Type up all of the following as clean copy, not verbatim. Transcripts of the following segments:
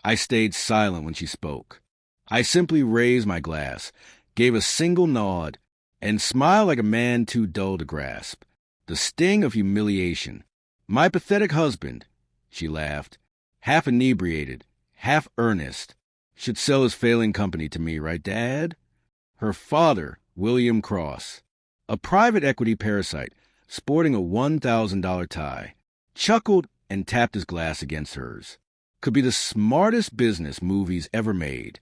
I stayed silent when she spoke. I simply raised my glass, gave a single nod, and smiled like a man too dull to grasp. The sting of humiliation. My pathetic husband, she laughed, half inebriated, half earnest, should sell his failing company to me, right, Dad? Her father, William Cross, a private equity parasite, sporting a $1,000 tie, chuckled and tapped his glass against hers. Could be the smartest business movies ever made.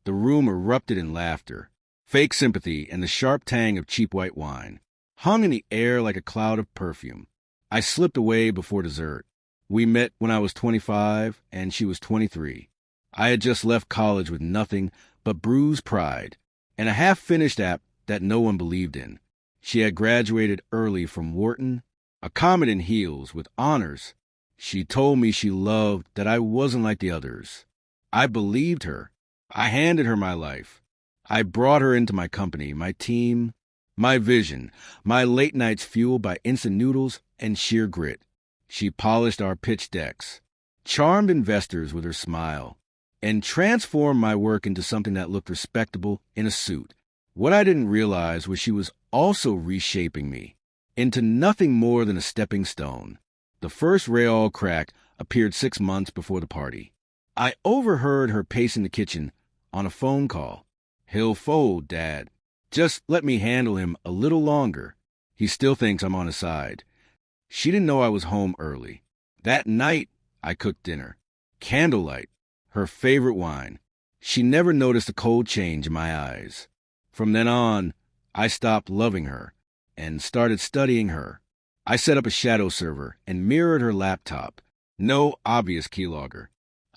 The room erupted in laughter. Fake sympathy and the sharp tang of cheap white wine hung in the air like a cloud of perfume. I slipped away before dessert. We met when I was 25 and she was 23. I had just left college with nothing but bruised pride and a half-finished app that no one believed in. She had graduated early from Wharton, a comet in heels with honors. She told me she loved that I wasn't like the others. I believed her. I handed her my life. I brought her into my company, my team, my vision, my late nights fueled by instant noodles and sheer grit. She polished our pitch decks, charmed investors with her smile, and transformed my work into something that looked respectable in a suit. What I didn't realize was she was also reshaping me into nothing more than a stepping stone. The first Raol crack appeared 6 months before the party. I overheard her pacing the kitchen on a phone call. He'll fold, Dad. Just let me handle him a little longer. He still thinks I'm on his side. She didn't know I was home early. That night, I cooked dinner. Candlelight, her favorite wine. She never noticed a cold change in my eyes. From then on, I stopped loving her and started studying her. I set up a shadow server and mirrored her laptop. No obvious keylogger.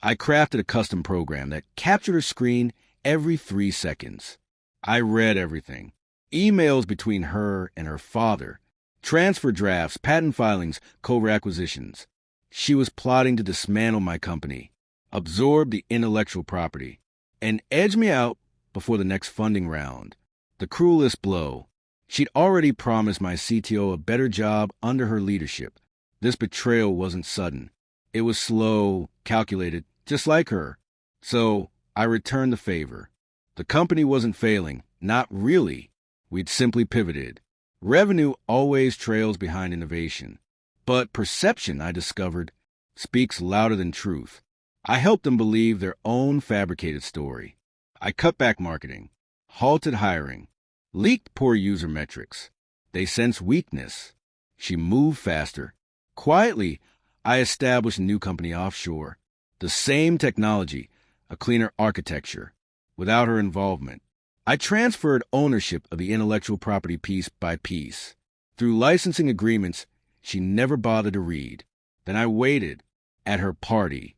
I crafted a custom program that captured her screen every 3 seconds. I read everything. Emails between her and her father, transfer drafts, patent filings, covert acquisitions. She was plotting to dismantle my company, absorb the intellectual property, and edge me out before the next funding round. The cruelest blow. She'd already promised my CTO a better job under her leadership. This betrayal wasn't sudden. It was slow, calculated, just like her. So I returned the favor. The company wasn't failing. Not really. We'd simply pivoted. Revenue always trails behind innovation. But perception, I discovered, speaks louder than truth. I helped them believe their own fabricated story. I cut back marketing, halted hiring, leaked poor user metrics. They sensed weakness. She moved faster. Quietly, I established a new company offshore. The same technology, a cleaner architecture, without her involvement. I transferred ownership of the intellectual property piece by piece. Through licensing agreements she never bothered to read. Then I waited at her party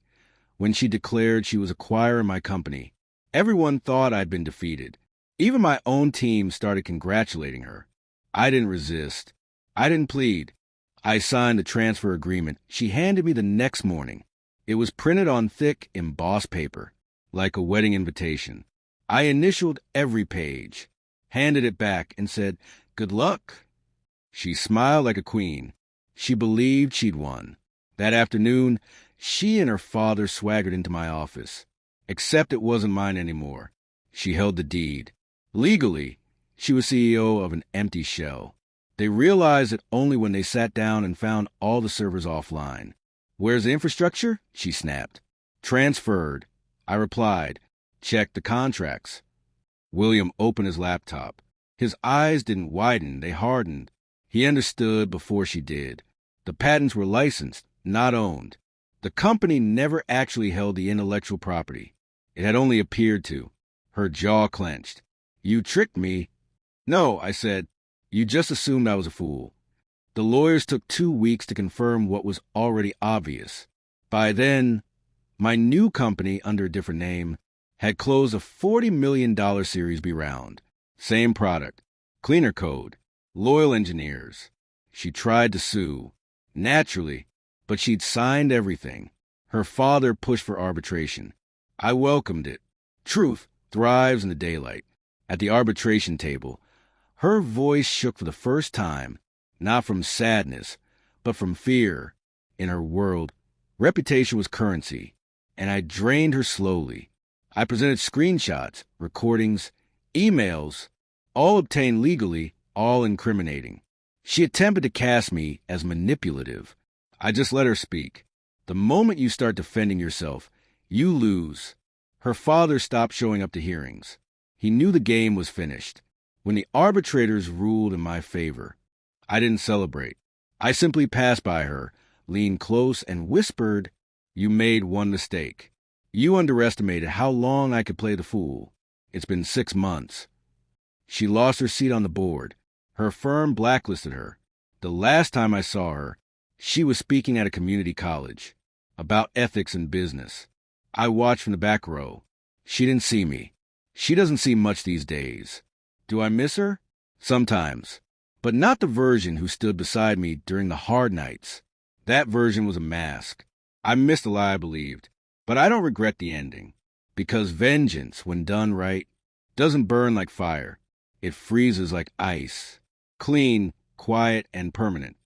when she declared she was acquiring my company. Everyone thought I'd been defeated. Even my own team started congratulating her. I didn't resist. I didn't plead. I signed the transfer agreement she handed me the next morning. It was printed on thick, embossed paper, like a wedding invitation. I initialed every page, handed it back, and said, "Good luck." She smiled like a queen. She believed she'd won. That afternoon, she and her father swaggered into my office. Except it wasn't mine anymore. She held the deed. Legally, she was CEO of an empty shell. They realized it only when they sat down and found all the servers offline. "Where's the infrastructure?" she snapped. "Transferred." I replied. "Check the contracts." William opened his laptop. His eyes didn't widen, they hardened. He understood before she did. The patents were licensed, not owned. The company never actually held the intellectual property. It had only appeared to. Her jaw clenched. "You tricked me." "No," I said. "You just assumed I was a fool." The lawyers took 2 weeks to confirm what was already obvious. By then, my new company, under a different name, had closed a $40 million Series B round. Same product, cleaner code, loyal engineers. She tried to sue. Naturally, but she'd signed everything. Her father pushed for arbitration. I welcomed it. Truth thrives in the daylight. At the arbitration table, her voice shook for the first time, not from sadness, but from fear. In her world, reputation was currency, and I drained her slowly. I presented screenshots, recordings, emails, all obtained legally, all incriminating. She attempted to cast me as manipulative. I just let her speak. The moment you start defending yourself, you lose. Her father stopped showing up to hearings. He knew the game was finished. When the arbitrators ruled in my favor, I didn't celebrate. I simply passed by her, leaned close, and whispered, "You made one mistake. You underestimated how long I could play the fool. It's been 6 months." She lost her seat on the board. Her firm blacklisted her. The last time I saw her, she was speaking at a community college about ethics in business. I watched from the back row. She didn't see me. She doesn't see much these days. Do I miss her? Sometimes. But not the version who stood beside me during the hard nights. That version was a mask. I missed a lie I believed. But I don't regret the ending. Because vengeance, when done right, doesn't burn like fire. It freezes like ice. Clean, quiet, and permanent.